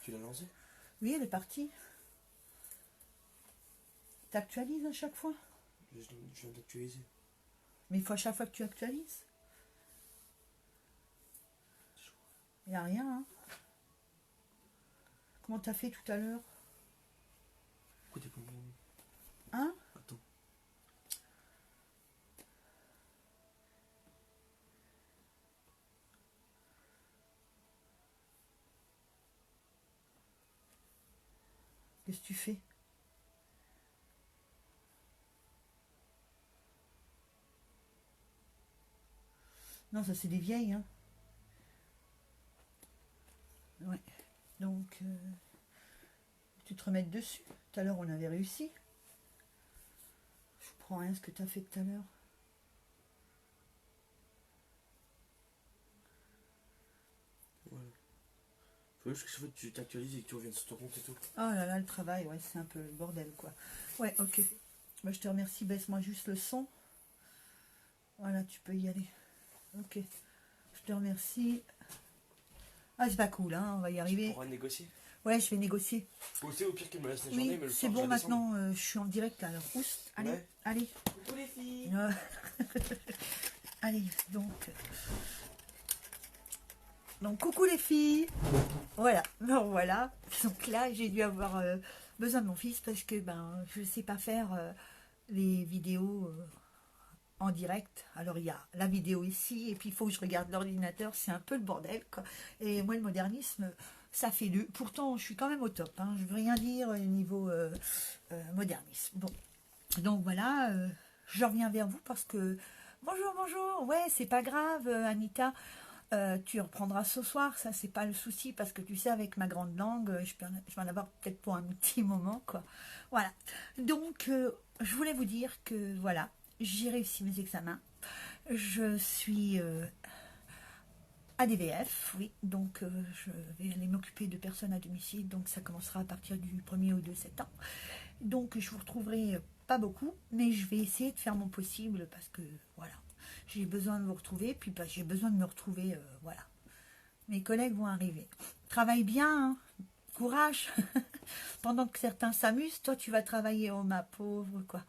Tu l'as lancée? Oui, elle est partie. T'actualises à chaque fois? Je viens d'actualiser. Mais il faut à chaque fois que tu actualises. Il n'y a rien, hein. Comment t'as fait tout à l'heure? Pourquoi t'es pas bon? Hein? Attends. Qu'est-ce que tu fais? Non, ça c'est des vieilles, hein. Ouais. Donc, tu te remettes dessus. Tout à l'heure, on avait réussi. Je prends rien ce que tu as fait tout à l'heure. Voilà. Faut juste que chaque fois tu t'actualises et que tu reviennes sur ton compte et tout. Oh là là, le travail, ouais, c'est un peu le bordel, quoi. Ouais, ok. Bah, je te remercie. Baisse-moi juste le son. Voilà, tu peux y aller. Ok. Je te remercie. Ah, c'est pas cool, hein, on va y Tu arriver. pourras négocier. Ouais, je vais négocier. Ou tu sais, au pire qu'il me laisse la journée, Oui, mais le c'est soir, bon je la descends. maintenant, je suis en direct là. Alors, oust, allez, Ouais. allez. Coucou les filles. Allez, donc coucou les filles. Voilà, bon voilà. Donc là, j'ai dû avoir besoin de mon fils parce que ben je sais pas faire les vidéos en direct. Alors il y a la vidéo ici et puis il faut que je regarde l'ordinateur, c'est un peu le bordel quoi. Et moi le modernisme, ça fait deux. Pourtant je suis quand même au top, hein. Je veux rien dire au niveau modernisme. Bon, donc voilà, je reviens vers vous parce que bonjour, ouais c'est pas grave Anita. Tu reprendras ce soir, ça c'est pas le souci parce que tu sais avec ma grande langue, je vais en avoir peut-être pour un petit moment quoi. Voilà. Donc je voulais vous dire que voilà, j'ai réussi mes examens. Je suis ADVF, oui, donc je vais aller m'occuper de personnes à domicile, donc ça commencera à partir du 1er ou 2 septembre. Donc je vous retrouverai pas beaucoup, mais je vais essayer de faire mon possible parce que voilà, j'ai besoin de vous retrouver, puis bah, j'ai besoin de me retrouver, voilà. Mes collègues vont arriver. Travaille bien, hein. Courage. Pendant que certains s'amusent, toi tu vas travailler, oh ma pauvre, quoi.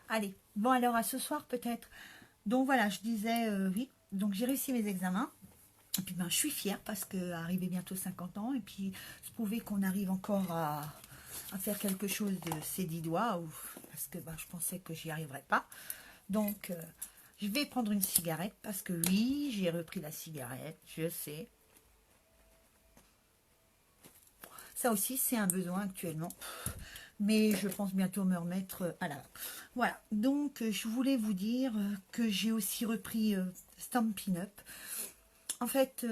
Allez, bon alors à ce soir peut-être. Donc voilà, je disais, oui, donc j'ai réussi mes examens. Et puis ben, je suis fière parce que arrivé bientôt 50 ans, et puis se prouver qu'on arrive encore à faire quelque chose de ces 10 doigts, parce que ben, je pensais que j'y arriverais pas. Donc je vais prendre une cigarette parce que oui, j'ai repris la cigarette, je sais. Ça aussi, c'est un besoin actuellement. Mais je pense bientôt me remettre à l'avant. Voilà. Donc, je voulais vous dire que j'ai aussi repris Stampin' Up. En fait,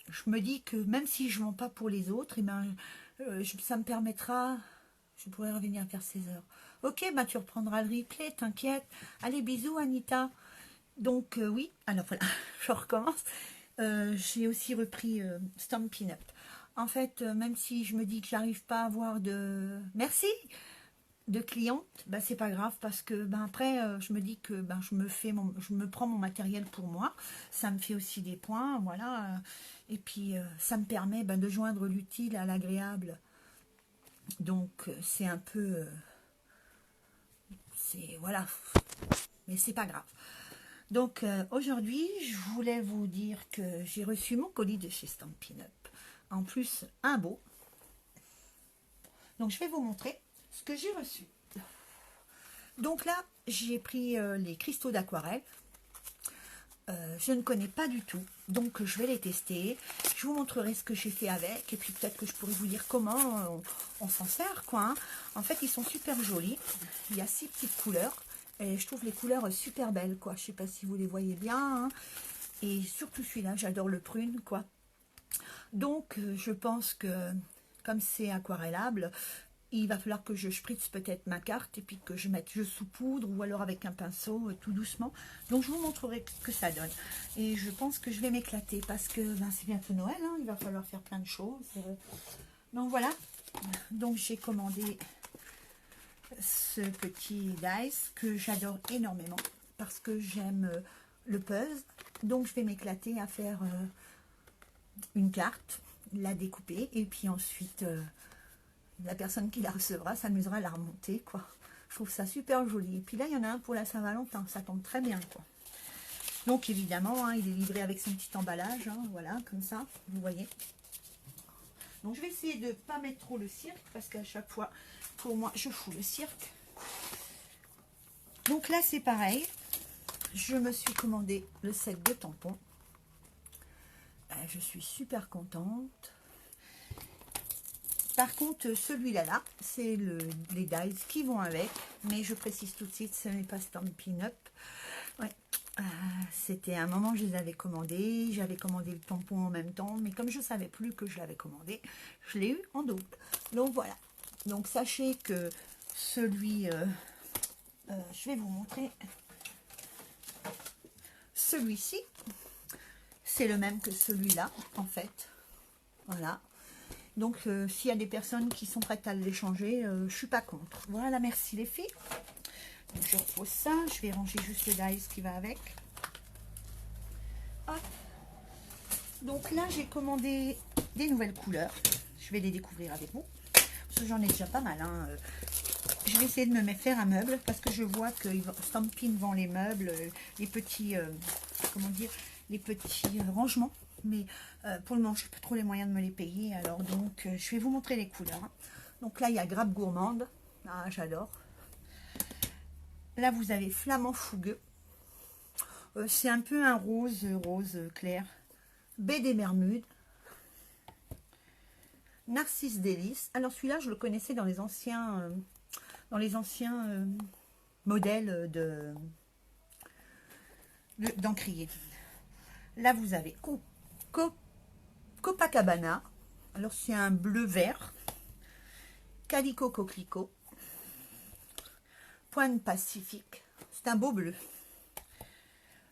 je me dis que même si je ne vends pas pour les autres, eh ben, ça me permettra... Je pourrais revenir faire 16 heures. Ok, bah tu reprendras le replay, t'inquiète. Allez, bisous, Anita. Donc, oui. Alors, voilà, je recommence. J'ai aussi repris Stampin' Up. En fait, même si je me dis que j'arrive pas à avoir de... Merci de clientes, bah, c'est pas grave parce que ben après je me dis que ben, je me prends mon matériel pour moi, ça me fait aussi des points, voilà, et puis ça me permet ben, de joindre l'utile à l'agréable. Donc c'est un peu... c'est... voilà, mais c'est pas grave. Donc aujourd'hui, je voulais vous dire que j'ai reçu mon colis de chez Stampin' Up. En plus, un beau. Donc je vais vous montrer ce que j'ai reçu. Donc là, j'ai pris les cristaux d'aquarelle. Je ne connais pas du tout, donc je vais les tester. Je vous montrerai ce que j'ai fait avec, et puis peut-être que je pourrai vous dire comment on s'en sert, quoi. Hein. En fait, ils sont super jolis. Il y a 6 petites couleurs, et je trouve les couleurs super belles, quoi. Je sais pas si vous les voyez bien. Hein. Et surtout celui-là, j'adore le prune, quoi. Donc, je pense que, comme c'est aquarellable, il va falloir que je spritz peut-être ma carte et puis que je mette je saupoudre ou alors avec un pinceau tout doucement. Donc je vous montrerai ce que ça donne. Et je pense que je vais m'éclater parce que ben, c'est bientôt Noël, hein, il va falloir faire plein de choses. Donc voilà, donc j'ai commandé ce petit dice que j'adore énormément parce que j'aime le puzzle. Donc je vais m'éclater à faire une carte. la découper et puis ensuite la personne qui la recevra s'amusera à la remonter, quoi. Je trouve ça super joli. Et puis là, il y en a un pour la Saint-Valentin, ça tombe très bien, quoi. Donc évidemment, hein, il est livré avec son petit emballage, hein, voilà, comme ça, vous voyez. Donc je vais essayer de ne pas mettre trop le cirque, parce qu'à chaque fois, pour moi, je fous le cirque. Donc là, c'est pareil. Je me suis commandé le set de tampons. Je suis super contente. Par contre, celui-là, c'est les dies qui vont avec. Mais je précise tout de suite, ce n'est pas Stampin' Up. Ouais. C'était un moment, je les avais commandés. J'avais commandé le tampon en même temps. Mais comme je ne savais plus que je l'avais commandé, je l'ai eu en double. Donc voilà. Donc sachez que celui... je vais vous montrer. Celui-ci, c'est le même que celui-là, en fait. Voilà. Donc, s'il y a des personnes qui sont prêtes à l'échanger, je ne suis pas contre. Voilà, merci les filles. Donc, je repose ça. Je vais ranger juste le dice qui va avec. Hop. Donc là, j'ai commandé des nouvelles couleurs. Je vais les découvrir avec vous. Parce que j'en ai déjà pas mal. Hein. Je vais essayer de me faire un meuble parce que je vois que Stampin' vend les meubles, les petits, comment dire, les petits rangements. Mais pour le moment, je n'ai pas trop les moyens de me les payer. Alors donc, je vais vous montrer les couleurs. Hein. Donc là, il y a Grappe Gourmande. Ah, j'adore. Là, vous avez Flamand Fougueux. C'est un peu un rose clair. Baie des Bermudes. Narcisse Délice. Alors celui-là, je le connaissais dans les anciens modèles d'encrier. Là, vous avez Copacabana. Alors, c'est un bleu-vert. Calico Coquelicot. Pointe Pacifique. C'est un beau bleu.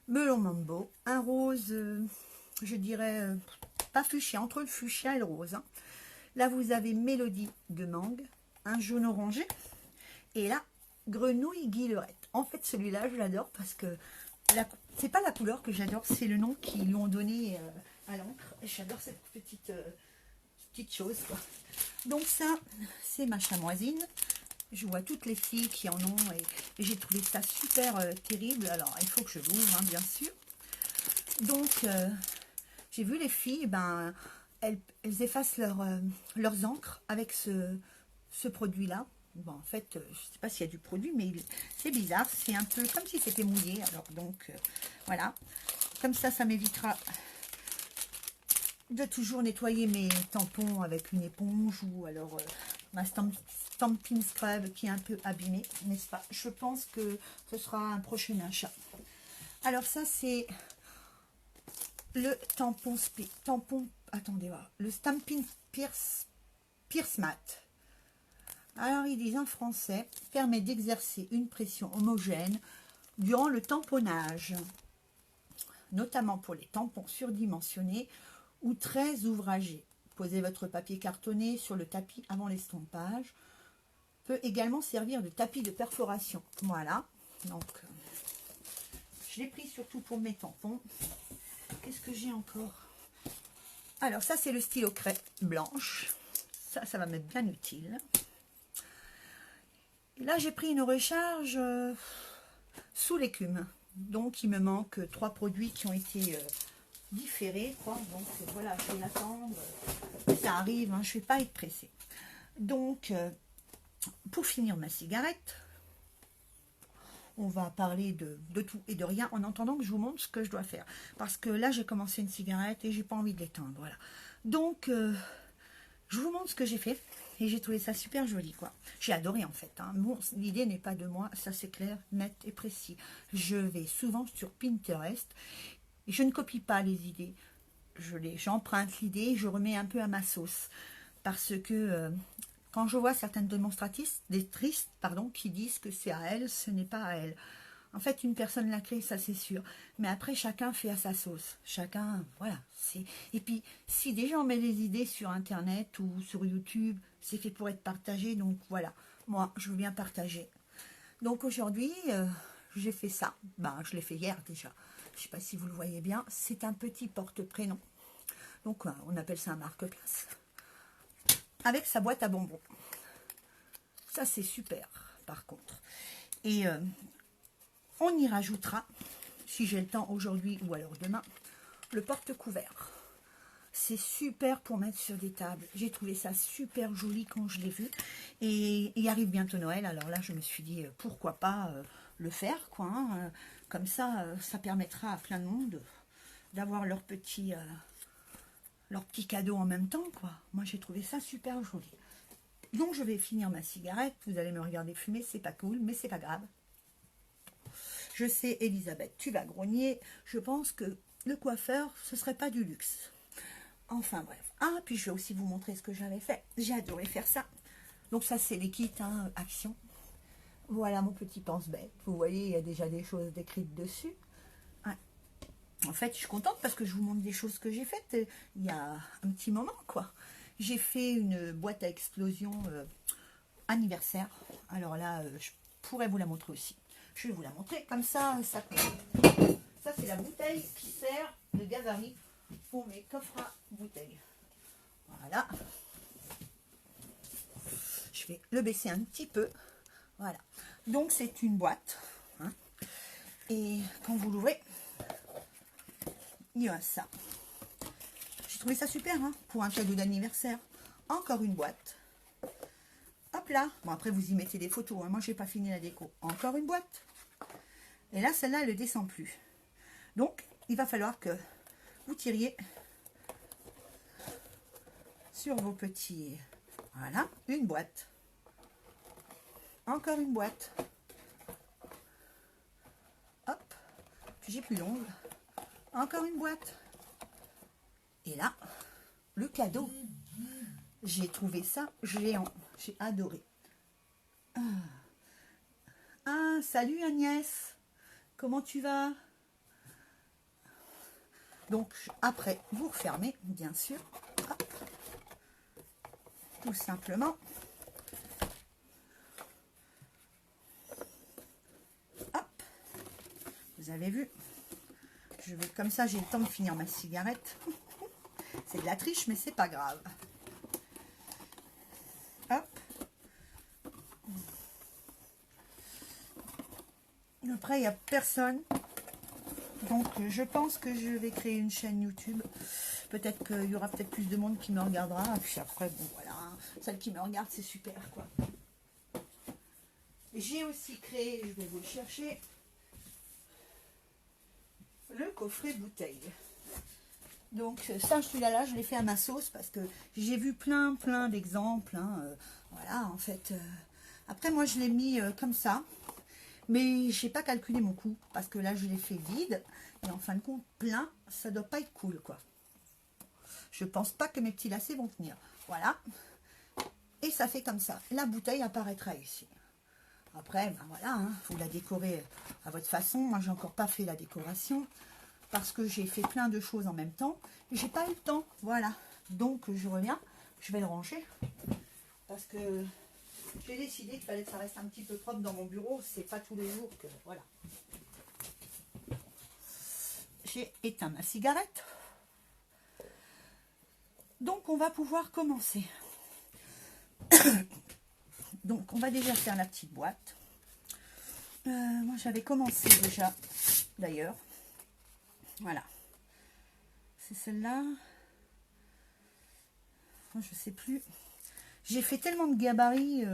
Melon Mambo. Un rose, je dirais, pas fuchsia, entre le fuchsia et le rose. Hein. Là, vous avez Mélodie de mangue. Un jaune orangé. Et là, Grenouille Guillerette. En fait, celui-là, je l'adore parce que c'est pas la couleur que j'adore, c'est le nom qu'ils lui ont donné à l'encre. J'adore cette petite chose, quoi. Donc ça, c'est ma chamoisine. Je vois toutes les filles qui en ont et j'ai trouvé ça super terrible. Alors, il faut que je l'ouvre, hein, bien sûr. Donc, j'ai vu les filles, ben, elles effacent leurs encres avec ce produit-là. Bon, en fait, je ne sais pas s'il y a du produit, mais c'est bizarre. C'est un peu comme si c'était mouillé. Alors, donc, voilà. Comme ça, ça m'évitera de toujours nettoyer mes tampons avec une éponge ou alors ma Stampin' Scrub qui est un peu abîmée, n'est-ce pas? Je pense que ce sera un prochain achat. Alors, ça, c'est le tampon, attendez voir, le Stampin' Pierce Matte. Alors, ils disent en français, permet d'exercer une pression homogène durant le tamponnage, notamment pour les tampons surdimensionnés ou très ouvragés. Posez votre papier cartonné sur le tapis avant l'estompage. Peut également servir de tapis de perforation. Voilà, donc je l'ai pris surtout pour mes tampons. Qu'est-ce que j'ai encore? Alors, ça, c'est le stylo craie blanche. Ça va m'être bien utile. Là, j'ai pris une recharge sous l'écume. Donc, il me manque 3 produits qui ont été différés. Quoi. Donc, voilà, je vais l'attendre. Ça arrive, hein, je ne vais pas être pressée. Donc, pour finir ma cigarette, on va parler de tout et de rien en entendant que je vous montre ce que je dois faire. Parce que là, j'ai commencé une cigarette et j'ai pas envie de l'éteindre. Voilà. Donc, je vous montre ce que j'ai fait. Et j'ai trouvé ça super joli, quoi. J'ai adoré, en fait. Hein. Bon, l'idée n'est pas de moi, ça c'est clair, net et précis. Je vais souvent sur Pinterest. Et je ne copie pas les idées. J'emprunte l'idée, je remets un peu à ma sauce. Parce que quand je vois certaines démonstratrices, qui disent que c'est à elle, ce n'est pas à elle. En fait, une personne l'a créé, ça c'est sûr. Mais après, chacun fait à sa sauce. Chacun, voilà. Et puis, si des gens mettent des idées sur Internet ou sur YouTube, c'est fait pour être partagé. Donc voilà, moi, je veux bien partager. Donc aujourd'hui, j'ai fait ça. Ben, je l'ai fait hier déjà. Je ne sais pas si vous le voyez bien. C'est un petit porte-prénom. Donc on appelle ça un marque-place. Avec sa boîte à bonbons. Ça c'est super par contre. Et on y rajoutera, si j'ai le temps aujourd'hui ou alors demain, le porte-couvert. C'est super pour mettre sur des tables. J'ai trouvé ça super joli quand je l'ai vu. Et il arrive bientôt Noël. Alors là, je me suis dit, pourquoi pas le faire, quoi. Hein. Comme ça, ça permettra à plein de monde d'avoir leur petit cadeau en même temps, quoi. Moi, j'ai trouvé ça super joli. Donc, je vais finir ma cigarette. Vous allez me regarder fumer. C'est pas cool, mais c'est pas grave. Je sais, Elisabeth, tu vas grogner. Je pense que le coiffeur, ce serait pas du luxe. Enfin bref. Ah, puis je vais aussi vous montrer ce que j'avais fait. J'ai adoré faire ça. Donc ça, c'est les kits, hein, Action. Voilà mon petit pense-bête. Vous voyez, il y a déjà des choses décrites dessus. Ouais. En fait, je suis contente parce que je vous montre des choses que j'ai faites il y a un petit moment, quoi. J'ai fait une boîte à explosion anniversaire. Alors là, je pourrais vous la montrer aussi. Je vais vous la montrer. Comme ça, ça compte. Ça, c'est la bouteille qui sert de gabarit pour mes coffres à bouteilles. Voilà. Je vais le baisser un petit peu. Voilà. Donc, c'est une boîte. Hein. Et quand vous l'ouvrez, il y a ça. J'ai trouvé ça super hein, pour un cadeau d'anniversaire. Encore une boîte. Hop là. Bon, après, vous y mettez des photos. Hein. Moi, je n'ai pas fini la déco. Encore une boîte. Et là, celle-là, elle ne descend plus. Donc, il va falloir que vous tiriez sur vos petits... Voilà, une boîte. Encore une boîte. Hop, puis j'ai plus l'ongle. Encore une boîte. Et là, le cadeau. J'ai trouvé ça géant. J'ai adoré. Ah, salut Agnès. Comment tu vas? Donc, après, vous refermez, bien sûr. Hop. Tout simplement. Hop. Vous avez vu? Je vais comme ça, j'ai le temps de finir ma cigarette. C'est de la triche, mais c'est pas grave. Hop. Après, il n'y a personne. Donc, je pense que je vais créer une chaîne YouTube. Peut-être qu'il y aura peut-être plus de monde qui me regardera. Et puis après, bon, voilà. Celle qui me regarde, c'est super, quoi. J'ai aussi créé, je vais vous le chercher, le coffret bouteille. Donc, ça, celui-là, je l'ai fait à ma sauce parce que j'ai vu plein d'exemples. Hein, voilà, en fait. Après, moi, je l'ai mis comme ça. Mais j'ai pas calculé mon coût parce que là je l'ai fait vide et en fin de compte plein, ça doit pas être cool quoi. Je pense pas que mes petits lacets vont tenir. Voilà. Et ça fait comme ça. La bouteille apparaîtra ici. Après, ben voilà, hein, vous la décorez à votre façon. Moi j'ai encore pas fait la décoration parce que j'ai fait plein de choses en même temps. Et j'ai pas eu le temps. Voilà. Donc je reviens. Je vais le ranger parce que j'ai décidé qu'il fallait que ça reste un petit peu propre dans mon bureau. C'est pas tous les jours que... Voilà. J'ai éteint ma cigarette. Donc, on va pouvoir commencer. Donc, on va déjà faire la petite boîte. Moi, j'avais commencé déjà, d'ailleurs. Voilà. C'est celle-là. Je sais plus. J'ai fait tellement de gabarits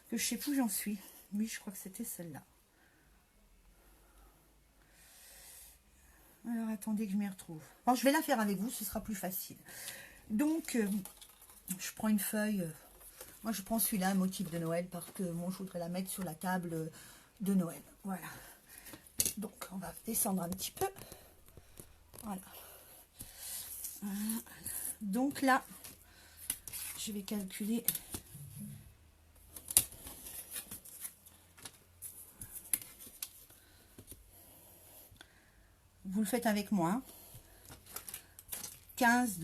que je sais plus où j'en suis. Oui, je crois que c'était celle-là. Alors, attendez que je m'y retrouve. Bon, je vais la faire avec vous, ce sera plus facile. Donc, je prends une feuille. Moi, je prends celui-là, un motif de Noël, parce que moi, je voudrais la mettre sur la table de Noël. Voilà. Donc, on va descendre un petit peu. Voilà. Donc là, je vais calculer... Vous le faites avec moi. 15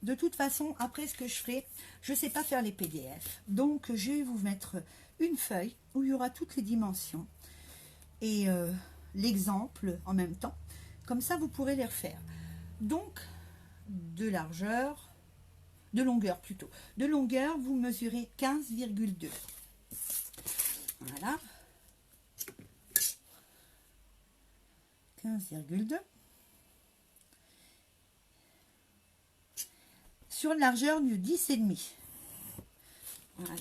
de toute façon, après ce que je ferai, je ne sais pas faire les PDF. Donc, je vais vous mettre une feuille où il y aura toutes les dimensions et l'exemple en même temps. Comme ça, vous pourrez les refaire. Donc, de largeur, de longueur plutôt. De longueur, vous mesurez 15,2. Voilà. 15,2. Sur une largeur de 10,5. Voilà.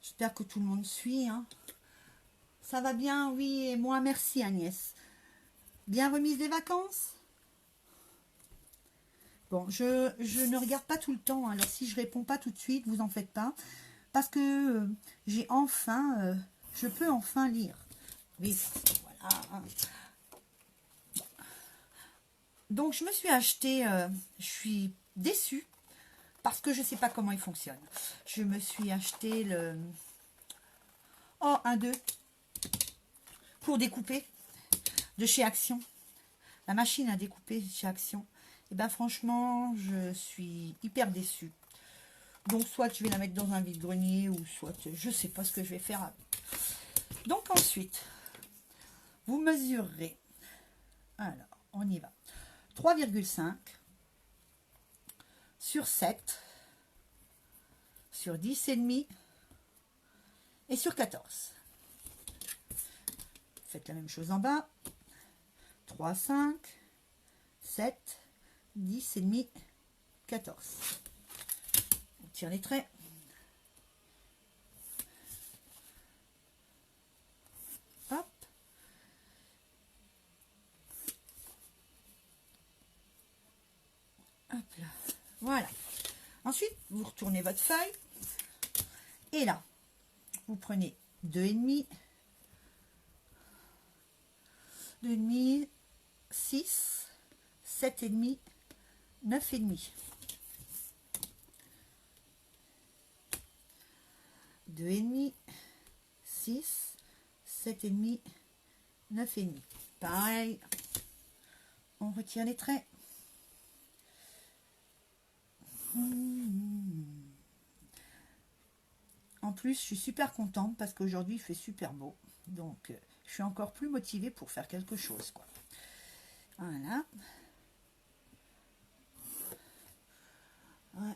J'espère que tout le monde suit. Hein. Ça va bien, oui, et moi, merci Agnès. Bien remise des vacances? Bon, je ne regarde pas tout le temps, alors si je réponds pas tout de suite, vous en faites pas. Parce que j'ai enfin, je peux enfin lire. Oui, voilà. Hein. Donc, je me suis acheté, je suis déçue, parce que je ne sais pas comment il fonctionne. Je me suis acheté le... Oh, un 2 pour découper de chez Action. La machine à découper chez Action. Et bien franchement, je suis hyper déçue. Donc soit je vais la mettre dans un vide-grenier ou soit je ne sais pas ce que je vais faire. Donc ensuite, vous mesurerez. Alors, on y va. 3,5 sur 7 sur 10,5 et sur 14. Faites la même chose en bas. 3, 5, 7, 10,5, 14. On tire les traits. Hop. Hop là. Voilà. Ensuite, vous retournez votre feuille. Et là, vous prenez 2,5, 2,5, 6, 7,5, 9,5. 2,5, 6, 7,5, 9,5. Pareil, on retire les traits. En plus, je suis super contente parce qu'aujourd'hui, il fait super beau. Donc, je suis encore plus motivée pour faire quelque chose, quoi. Voilà. Ouais.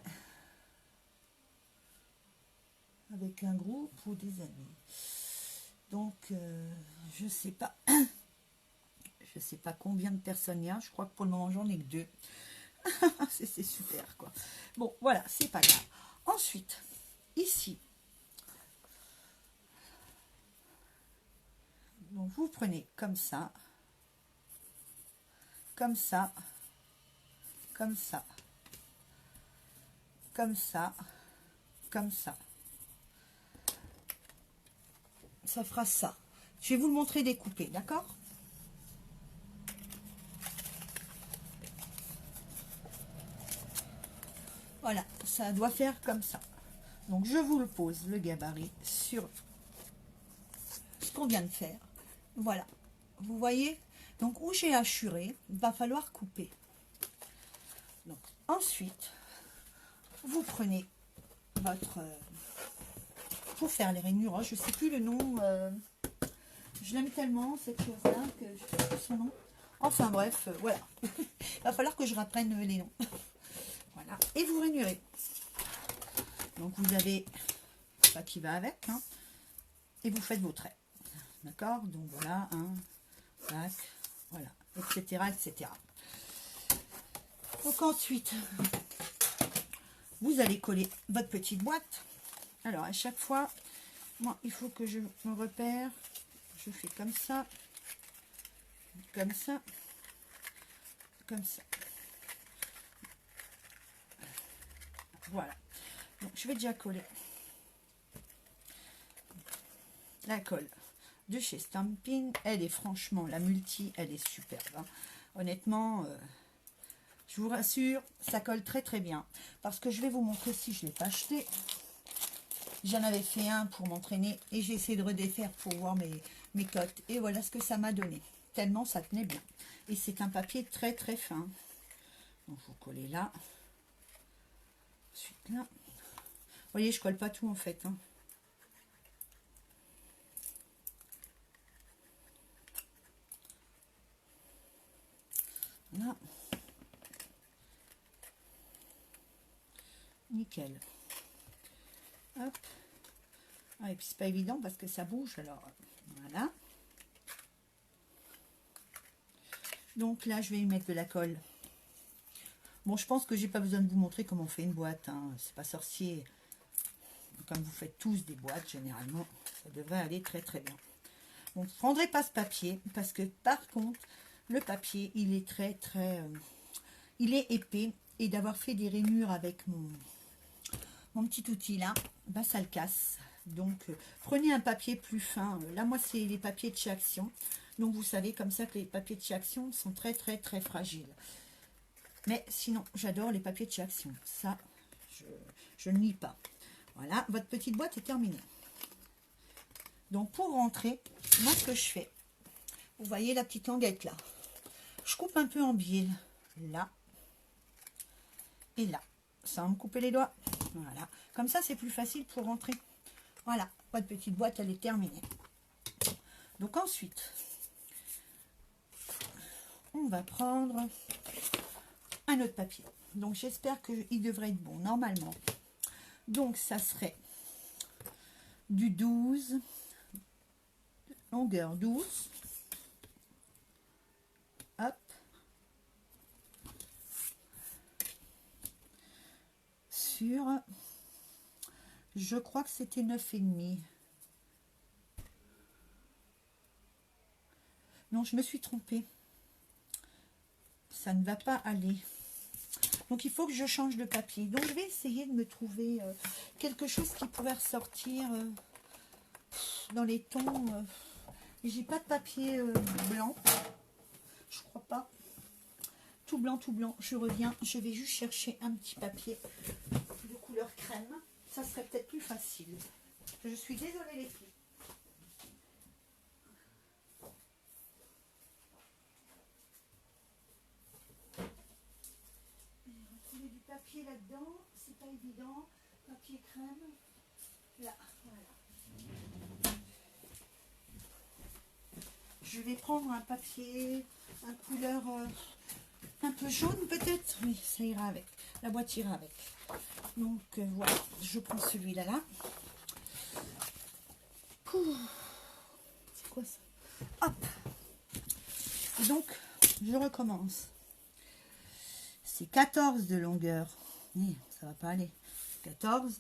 Avec un groupe ou des amis. Donc, je sais pas. Je sais pas combien de personnes il y a. Je crois que pour le moment, j'en ai que 2. C'est super, quoi. Bon, voilà, c'est pas grave. Ensuite, ici, donc vous prenez comme ça, comme ça, comme ça, comme ça, comme ça. Ça fera ça. Je vais vous le montrer découpé, d'accord? Voilà, ça doit faire comme ça. Donc, je vous le pose, le gabarit, sur ce qu'on vient de faire. Voilà. Vous voyez? Donc, où j'ai assuré, il va falloir couper. Donc, ensuite, vous prenez votre... pour faire les rainures, je ne sais plus le nom. Je l'aime tellement, cette chose-là, que je ne sais plus son nom. Enfin, bref, voilà. Il va falloir que je reprenne les noms. Voilà. Et vous rainurez. Donc, vous avez ça qui va avec. Hein, et vous faites vos traits. D'accord? Donc, voilà. Un, tac, voilà. Etc., etc. Donc, ensuite, vous allez coller votre petite boîte. Alors, à chaque fois, moi, il faut que je me repère. Je fais comme ça. Comme ça. Comme ça. Voilà. Donc, je vais déjà coller la colle de chez Stampin'. Elle est franchement, la multi, elle est superbe. Hein. Honnêtement, je vous rassure, ça colle très très bien. Parce que je vais vous montrer si je ne l'ai pas acheté. J'en avais fait un pour m'entraîner et j'ai essayé de redéfaire pour voir mes cotes. Et voilà ce que ça m'a donné. Tellement ça tenait bien. Et c'est un papier très très fin. Donc vous collez là. Ensuite là. Vous voyez, je colle pas tout en fait. Hein. Voilà. Nickel. Hop. Ah, et puis c'est pas évident parce que ça bouge, alors voilà. Donc là, je vais y mettre de la colle. Bon, je pense que j'ai pas besoin de vous montrer comment on fait une boîte, hein. C'est pas sorcier. Comme vous faites tous des boîtes, généralement, ça devrait aller très très bien. Donc, je ne prendrai pas ce papier parce que par contre, le papier, il est très très... il est épais et d'avoir fait des rainures avec mon petit outil là, bah, ça le casse. Donc, prenez un papier plus fin. Là, moi, c'est les papiers de chez Action. Donc, vous savez comme ça que les papiers de chez Action sont très très très fragiles. Mais sinon, j'adore les papiers de chez Action. Ça, je ne nie pas. Voilà, votre petite boîte est terminée. Donc, pour rentrer, moi, ce que je fais, vous voyez la petite languette là. Je coupe un peu en biais, là et là. Ça va me couper les doigts. Voilà. Comme ça, c'est plus facile pour rentrer. Voilà, votre petite boîte, elle est terminée. Donc, ensuite, on va prendre un autre papier. Donc, j'espère qu'il devrait être bon, normalement. Donc, ça serait du 12, longueur 12. Hop. Sur, je crois que c'était 9,5. Non, je me suis trompée. Ça ne va pas aller. Donc, il faut que je change de papier. Donc, je vais essayer de me trouver quelque chose qui pourrait ressortir dans les tons. J'ai pas de papier blanc. Je crois pas. Tout blanc, tout blanc. Je reviens. Je vais juste chercher un petit papier de couleur crème. Ça serait peut-être plus facile. Je suis désolée les filles. Retrouver du papier là-dedans, c'est pas évident. Papier crème. Là, voilà. Je vais prendre un papier, un couleur un peu jaune peut-être. Oui, ça ira avec. La boîte ira avec. Donc voilà, je prends celui-là là. C'est quoi ça? Hop. Et donc, je recommence. C'est 14 de longueur. Ça va pas aller. 14.